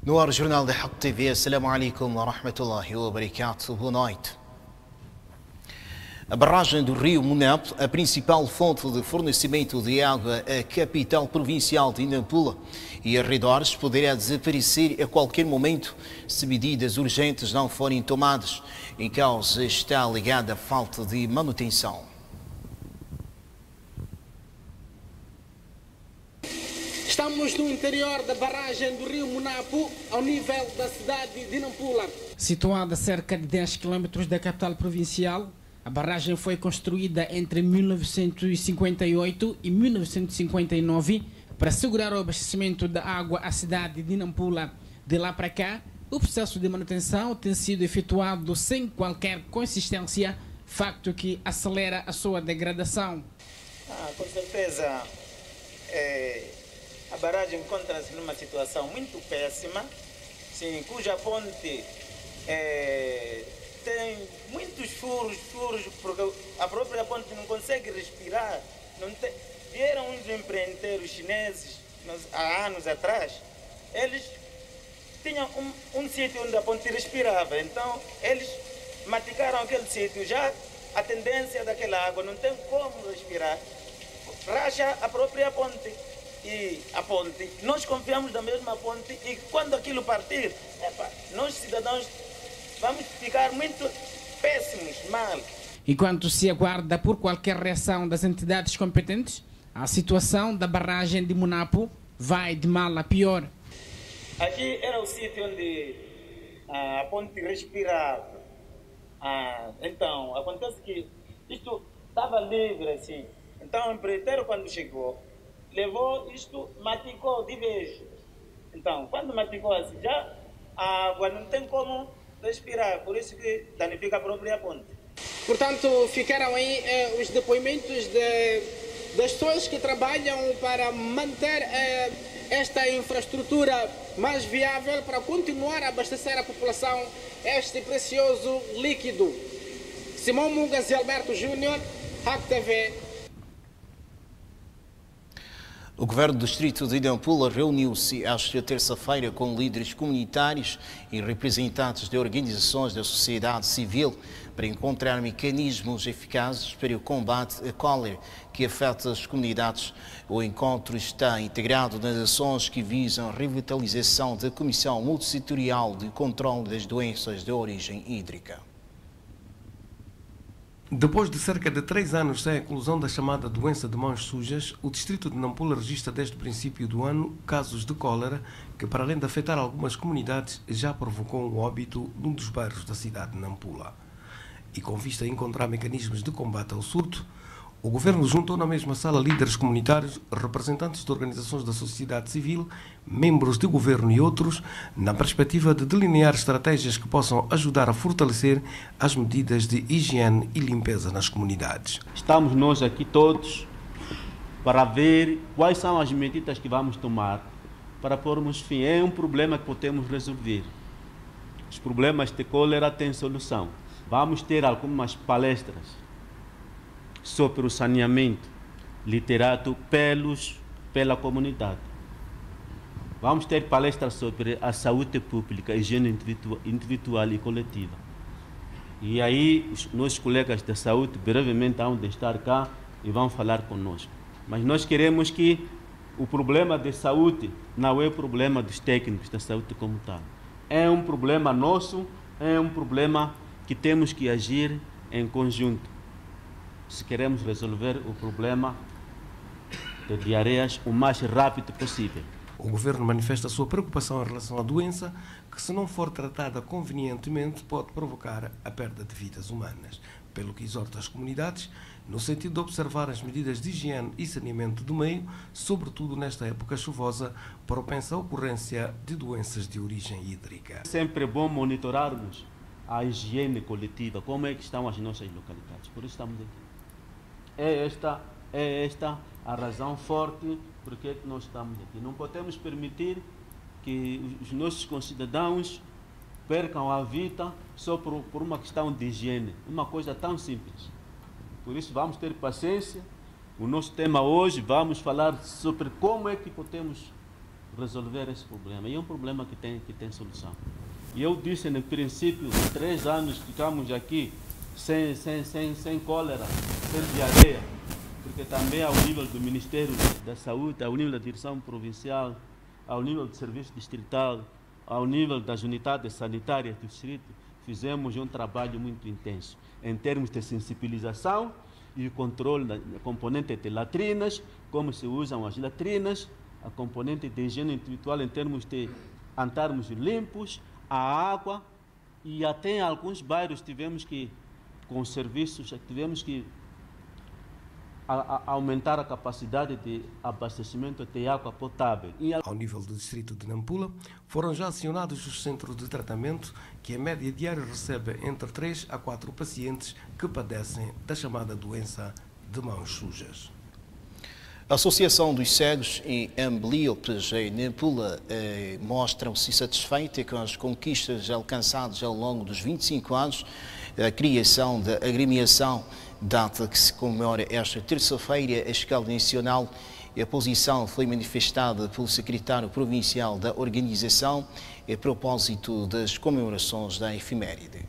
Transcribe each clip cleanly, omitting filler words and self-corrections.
No ar, Jornal da Haq TV. Assalamu alaikum wa rahmatullahi wa barakatuh. Boa noite. A barragem do rio Munap, a principal fonte de fornecimento de água à capital provincial de Nampula e arredores, poderá desaparecer a qualquer momento se medidas urgentes não forem tomadas. Em causa está ligada a falta de manutenção. Estamos no interior da barragem do rio Munapu, ao nível da cidade de Nampula. Situada a cerca de 10 km da capital provincial, a barragem foi construída entre 1958 e 1959 para assegurar o abastecimento da água à cidade de Nampula. De lá para cá, o processo de manutenção tem sido efetuado sem qualquer consistência, facto que acelera a sua degradação. Com certeza, a barragem encontra-se numa situação muito péssima, sim, cuja ponte tem muitos furos, porque a própria ponte não consegue respirar. Vieram uns empreendedores chineses há anos atrás, eles tinham um sítio onde a ponte respirava, então eles maticaram aquele sítio, já a tendência daquela água não tem como respirar, racha a própria ponte. E a ponte, nós confiamos na mesma ponte e quando aquilo partir, nós cidadãos vamos ficar muito péssimos, mal. Enquanto se aguarda por qualquer reação das entidades competentes, a situação da barragem de Munapu vai de mal a pior. Aqui era o sítio onde a ponte respirava. Então, acontece que isto estava livre assim. Então, o empreiteiro, quando chegou, levou isto, maticou de vez. Então, quando maticou assim, já a água não tem como respirar, por isso que danifica a própria ponte. Portanto, ficaram aí os depoimentos das pessoas que trabalham para manter esta infraestrutura mais viável para continuar a abastecer a população este precioso líquido. Simão Mugas e Alberto Júnior, Haq TV. O Governo do Distrito de Nampula reuniu-se esta terça-feira com líderes comunitários e representantes de organizações da sociedade civil para encontrar mecanismos eficazes para o combate à cólera que afeta as comunidades. O encontro está integrado nas ações que visam a revitalização da Comissão Multissetorial de Controle das Doenças de Origem Hídrica. Depois de cerca de 3 anos sem a eclosão da chamada doença de mãos sujas, o distrito de Nampula registra desde o princípio do ano casos de cólera que, para além de afetar algumas comunidades, já provocou um óbito num dos bairros da cidade de Nampula. E com vista a encontrar mecanismos de combate ao surto, o governo juntou na mesma sala líderes comunitários, representantes de organizações da sociedade civil, membros de governo e outros, na perspectiva de delinear estratégias que possam ajudar a fortalecer as medidas de higiene e limpeza nas comunidades. Estamos nós aqui todos para ver quais são as medidas que vamos tomar para pormos fim. É um problema que podemos resolver. Os problemas de cólera têm solução. Vamos ter algumas palestras sobre o saneamento liderado pela comunidade. Vamos ter palestras sobre a saúde pública, a higiene individual e coletiva. E aí, os nossos colegas da saúde brevemente vão estar cá e vão falar conosco. Mas nós queremos que o problema de saúde não é o problema dos técnicos da saúde como tal. É um problema nosso, é um problema que temos que agir em conjunto se queremos resolver o problema de diarreias o mais rápido possível. O governo manifesta a sua preocupação em relação à doença, que se não for tratada convenientemente pode provocar a perda de vidas humanas, pelo que exorta as comunidades no sentido de observar as medidas de higiene e saneamento do meio, sobretudo nesta época chuvosa, propensa à ocorrência de doenças de origem hídrica. Sempre é bom monitorarmos a higiene coletiva, como é que estão as nossas localidades. Por isso estamos aqui. É esta a razão forte por que nós estamos aqui. Não podemos permitir que os nossos concidadãos percam a vida só por uma questão de higiene, uma coisa tão simples. Por isso vamos ter paciência. O nosso tema hoje, vamos falar sobre como é que podemos resolver esse problema. E é um problema que tem solução. E eu disse no princípio, 3 anos ficamos aqui sem cólera, sem diarreia, porque também ao nível do Ministério da Saúde, ao nível da direção provincial, ao nível do serviço distrital, ao nível das unidades sanitárias do distrito, fizemos um trabalho muito intenso em termos de sensibilização e o controle da componente de latrinas, como se usam as latrinas, a componente de higiene individual em termos de andarmos limpos, a água, e até em alguns bairros tivemos que, com serviços, tivemos que aumentar a capacidade de abastecimento de água potável. Ao nível do distrito de Nampula, foram já acionados os centros de tratamento, que em média diária recebe entre 3 a 4 pacientes que padecem da chamada doença de mãos sujas. A Associação dos Cegos e Ambliopes em Nampula mostram-se satisfeita com as conquistas alcançadas ao longo dos 25 anos da criação da agremiação, data que se comemora esta terça-feira a escala nacional. A posição foi manifestada pelo secretário provincial da organização a propósito das comemorações da efeméride.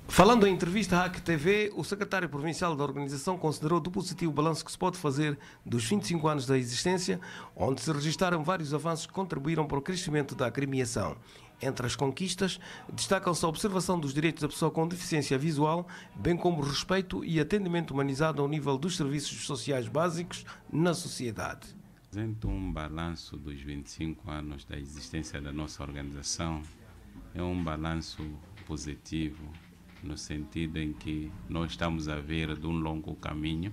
Falando em entrevista à ACTV, o secretário provincial da organização considerou do positivo o balanço que se pode fazer dos 25 anos da existência, onde se registaram vários avanços que contribuíram para o crescimento da agremiação. Entre as conquistas, destacam-se a observação dos direitos da pessoa com deficiência visual, bem como o respeito e atendimento humanizado ao nível dos serviços sociais básicos na sociedade. Apresento um balanço dos 25 anos da existência da nossa organização. É um balanço positivo, no sentido em que nós estamos a ver de um longo caminho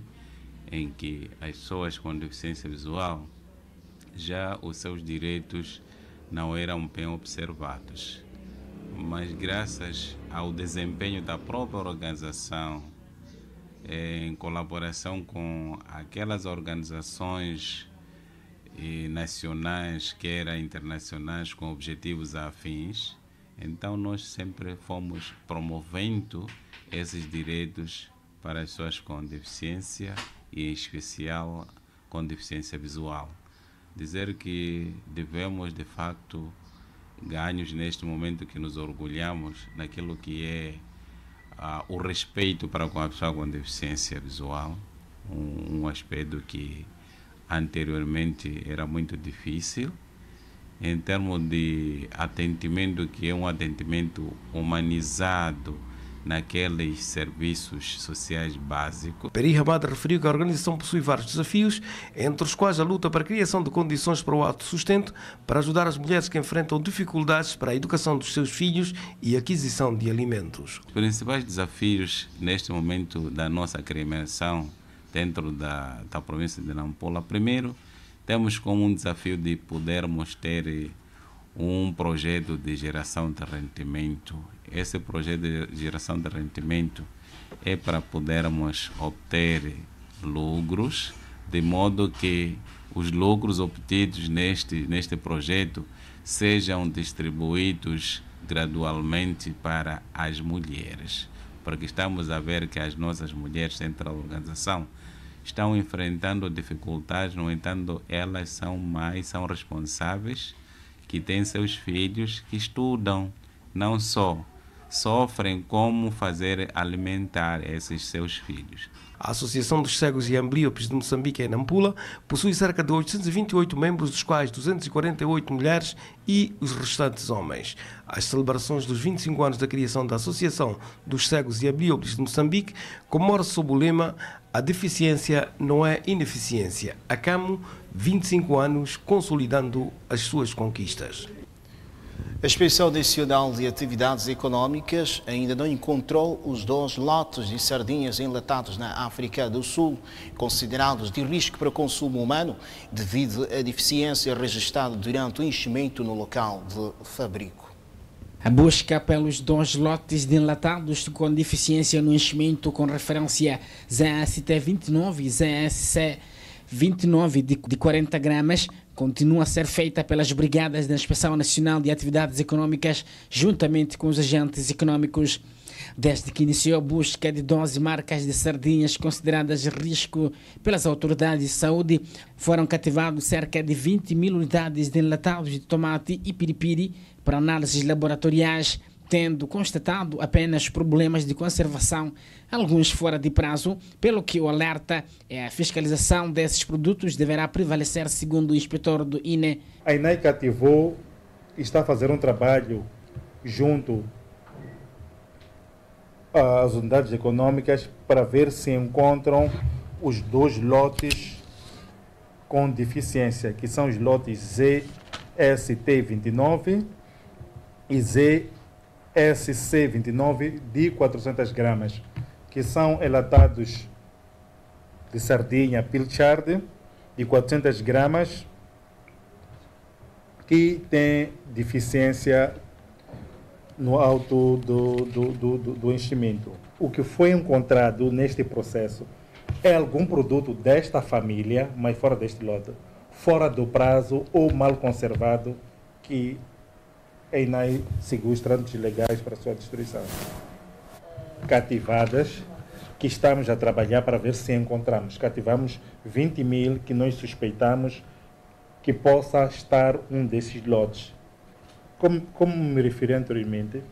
em que as pessoas com deficiência visual, já os seus direitos não eram bem observados. Mas graças ao desempenho da própria organização, em colaboração com aquelas organizações nacionais, quer internacionais, com objetivos afins, então nós sempre fomos promovendo esses direitos para as pessoas com deficiência e em especial com deficiência visual. Dizer que devemos de facto ganhos neste momento que nos orgulhamos naquilo que é o respeito para com a pessoa com deficiência visual, um aspecto que anteriormente era muito difícil. Em termos de atendimento, que é um atendimento humanizado naqueles serviços sociais básicos. Peri Hamad referiu que a organização possui vários desafios, entre os quais a luta para a criação de condições para o autossustento, para ajudar as mulheres que enfrentam dificuldades para a educação dos seus filhos e aquisição de alimentos. Os principais desafios neste momento da nossa agremiação dentro da província de Nampula, primeiro, temos como um desafio de podermos ter um projeto de geração de rendimento. Esse projeto de geração de rendimento é para podermos obter lucros, de modo que os lucros obtidos neste projeto sejam distribuídos gradualmente para as mulheres. Porque estamos a ver que as nossas mulheres dentro da organização estão enfrentando dificuldades, no entanto, elas são responsáveis, que têm seus filhos, que estudam, não só sofrem como fazer alimentar esses seus filhos. A Associação dos Cegos e Ambliopes de Moçambique, em Nampula, possui cerca de 828 membros, dos quais 248 mulheres e os restantes homens. As celebrações dos 25 anos da criação da Associação dos Cegos e Ambliopes de Moçambique comemoram-se sob o lema "A deficiência não é ineficiência". A CAMO, 25 anos consolidando as suas conquistas. A Inspeção Nacional de Atividades Económicas ainda não encontrou os 2 lotes de sardinhas enlatadas na África do Sul, considerados de risco para o consumo humano, devido à deficiência registrada durante o enchimento no local de fabrico. A busca pelos 2 lotes de enlatados com deficiência no enchimento com referência ZST-29 e ZSC-29 de 40 gramas continua a ser feita pelas brigadas da Inspeção Nacional de Atividades Económicas juntamente com os agentes económicos. Desde que iniciou a busca de 12 marcas de sardinhas consideradas risco pelas autoridades de saúde, foram cativados cerca de 20 mil unidades de enlatados de tomate e piripiri para análises laboratoriais, tendo constatado apenas problemas de conservação, alguns fora de prazo, pelo que o alerta é a fiscalização desses produtos deverá prevalecer, segundo o inspetor do INE. A INE cativou e está a fazer um trabalho junto às unidades econômicas para ver se encontram os 2 lotes com deficiência, que são os lotes ZST29 e ZSC29 de 400 gramas, que são enlatados de sardinha pilchard de 400 gramas, que tem deficiência no alto do enchimento. O que foi encontrado neste processo é algum produto desta família, mas fora deste lote, fora do prazo ou mal conservado, que a INAI seguiu os trâmites legais para sua destruição. Cativadas, que estamos a trabalhar para ver se encontramos. Cativamos 20 mil que nós suspeitamos que possa estar um desses lotes. Como me referi anteriormente,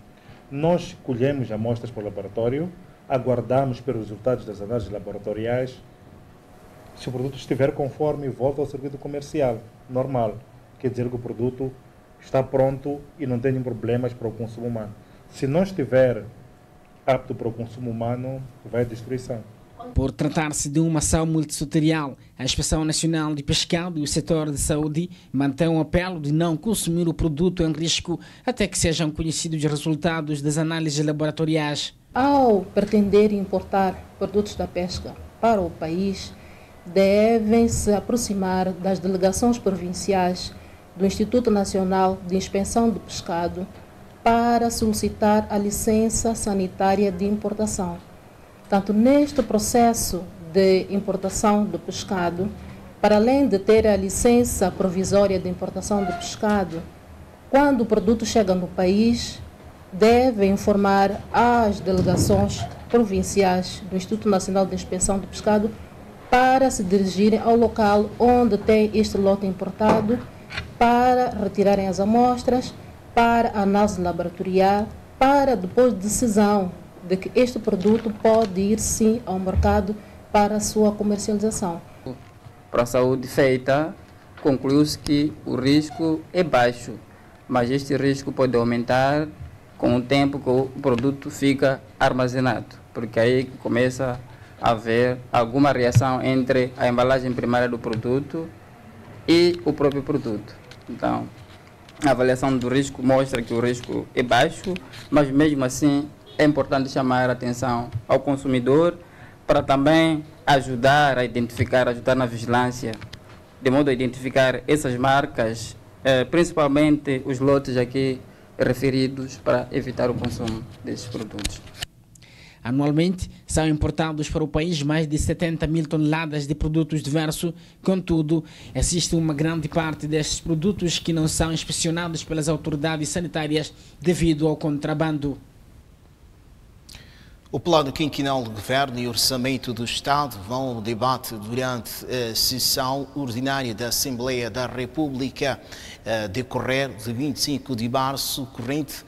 nós colhemos amostras para o laboratório, aguardamos pelos resultados das análises laboratoriais. Se o produto estiver conforme, volta ao circuito comercial normal. Quer dizer que o produto está pronto e não tem problemas para o consumo humano. Se não estiver apto para o consumo humano, vai à destruição. Por tratar-se de uma ação multissetorial, a Inspeção Nacional de Pescado e o setor de saúde mantém um apelo de não consumir o produto em risco até que sejam conhecidos os resultados das análises laboratoriais. Ao pretender importar produtos da pesca para o país, devem se aproximar das delegações provinciais do Instituto Nacional de Inspeção do Pescado para solicitar a licença sanitária de importação. Tanto neste processo de importação do pescado, para além de ter a licença provisória de importação do pescado, quando o produto chega no país, deve informar as delegações provinciais do Instituto Nacional de Inspeção do Pescado para se dirigirem ao local onde tem este lote importado, para retirarem as amostras, para análise laboratorial, para depois decisão de que este produto pode ir sim ao mercado para a sua comercialização. Para a saúde feita, concluiu-se que o risco é baixo, mas este risco pode aumentar com o tempo que o produto fica armazenado, porque aí começa a haver alguma reação entre a embalagem primária do produto e o próprio produto. Então, a avaliação do risco mostra que o risco é baixo, mas mesmo assim é importante chamar a atenção ao consumidor para também ajudar a identificar, ajudar na vigilância, de modo a identificar essas marcas, principalmente os lotes aqui referidos, para evitar o consumo desses produtos. Anualmente, são importados para o país mais de 70 mil toneladas de produtos diversos. Contudo, existe uma grande parte destes produtos que não são inspecionados pelas autoridades sanitárias devido ao contrabando. O Plano Quinquenal de Governo e Orçamento do Estado vão ao debate durante a sessão ordinária da Assembleia da República, decorrer de 25 de março, corrente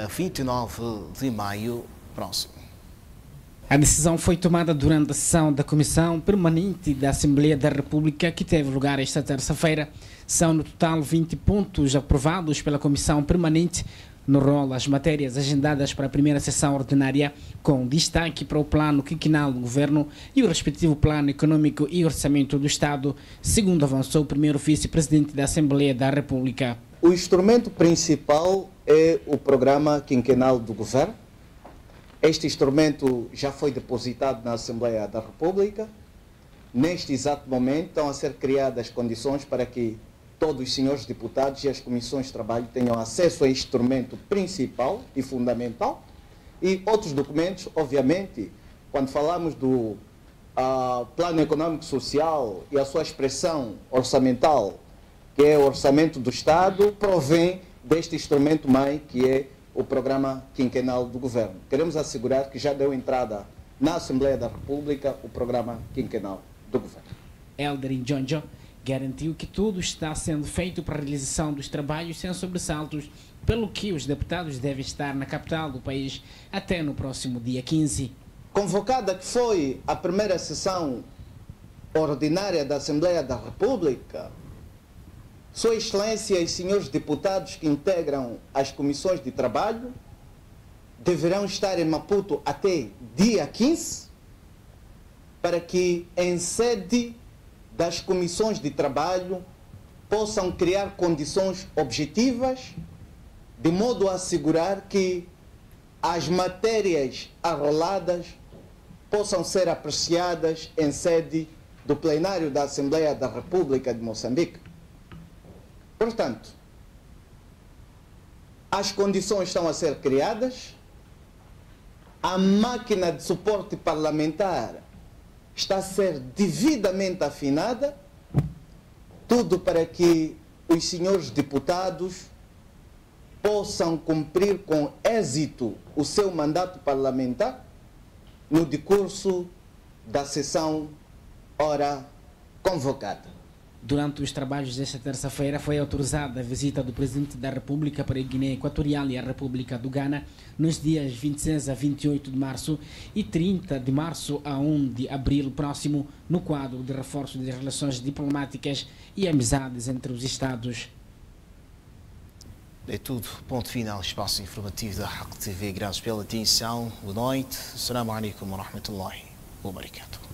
29 de maio próximo. A decisão foi tomada durante a sessão da Comissão Permanente da Assembleia da República, que teve lugar esta terça-feira. São no total 20 pontos aprovados pela Comissão Permanente, no rol as matérias agendadas para a primeira sessão ordinária, com destaque para o Plano Quinquenal do Governo e o respectivo Plano Econômico e Orçamento do Estado, segundo avançou o primeiro vice-presidente da Assembleia da República. O instrumento principal é o Programa Quinquenal do Governo. Este instrumento já foi depositado na Assembleia da República. Neste exato momento estão a ser criadas condições para que todos os senhores deputados e as comissões de trabalho tenham acesso a este instrumento principal e fundamental. E outros documentos, obviamente, quando falamos do Plano Econômico Social e a sua expressão orçamental, que é o Orçamento do Estado, provém deste instrumento-mãe, que é o programa quinquenal do governo. Queremos assegurar que já deu entrada na Assembleia da República o programa quinquenal do governo. Elder Njonjo garantiu que tudo está sendo feito para a realização dos trabalhos sem sobressaltos, pelo que os deputados devem estar na capital do país até no próximo dia 15. Convocada que foi a primeira sessão ordinária da Assembleia da República, Sua Excelência e senhores deputados que integram as comissões de trabalho deverão estar em Maputo até dia 15, para que, em sede das comissões de trabalho, possam criar condições objetivas, de modo a assegurar que as matérias arroladas possam ser apreciadas em sede do plenário da Assembleia da República de Moçambique. Portanto, as condições estão a ser criadas, a máquina de suporte parlamentar está a ser devidamente afinada, tudo para que os senhores deputados possam cumprir com êxito o seu mandato parlamentar no decurso da sessão ora convocada. Durante os trabalhos desta terça-feira foi autorizada a visita do Presidente da República para a Guiné Equatorial e a República do Ghana nos dias 26 a 28 de março e 30 de março a 1 de abril próximo, no quadro de reforço das relações diplomáticas e amizades entre os Estados. É tudo. Ponto final. Espaço informativo da RAC TV. Graças pela atenção. Boa noite. Assalamu alaikum wa rahmatullahi wa barakatuh.